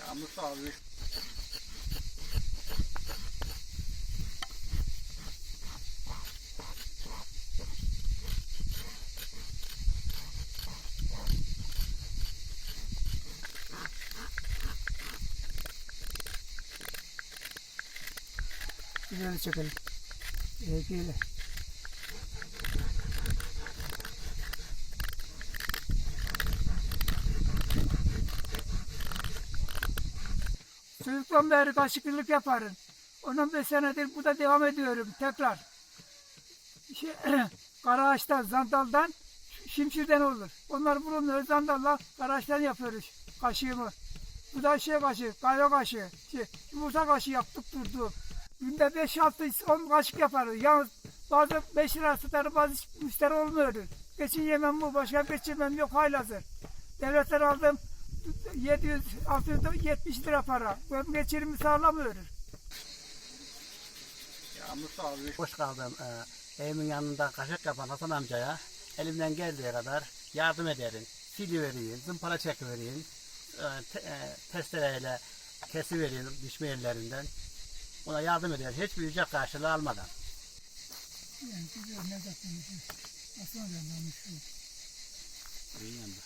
Ya Musa abi. İleri çekelim. Eğiyle. Çocuktan beri kaşıklık yaparım. 10-15 senedir burada devam ediyorum tekrar. Şey, Karaağaç'tan, Zandal'dan, Şimşir'den olur. Onlar bulunmuyor. Zandal'la Karaağaç'tan yapıyoruz kaşığımı. Bu da kaşığı, kayva kaşığı, yumurta kaşığı yaptık durduk. Günde 5-6-10 kaşık yaparız. Yalnız bazı 5 lira satarı, bazı müşteri olmuyor. Geçin yemem bu, başka geçirmem yok haylazır. Devletten aldım 700-670 lira para. Ben geçirimi sağlamıyorum. Ya Musa abi. Boş kaldım. Evimin yanında kaşık yapan Hasan amcaya elimden geldiği kadar yardım ederim. Silivereyim, zımpara çekivereyim, testereyle kesivereyim düşme yerlerinden. Ona yardım eder. Hiçbir ücret karşılığı almadan. Yani güzel ne de konuşuyor. Aslında ben şu. İyi yandı.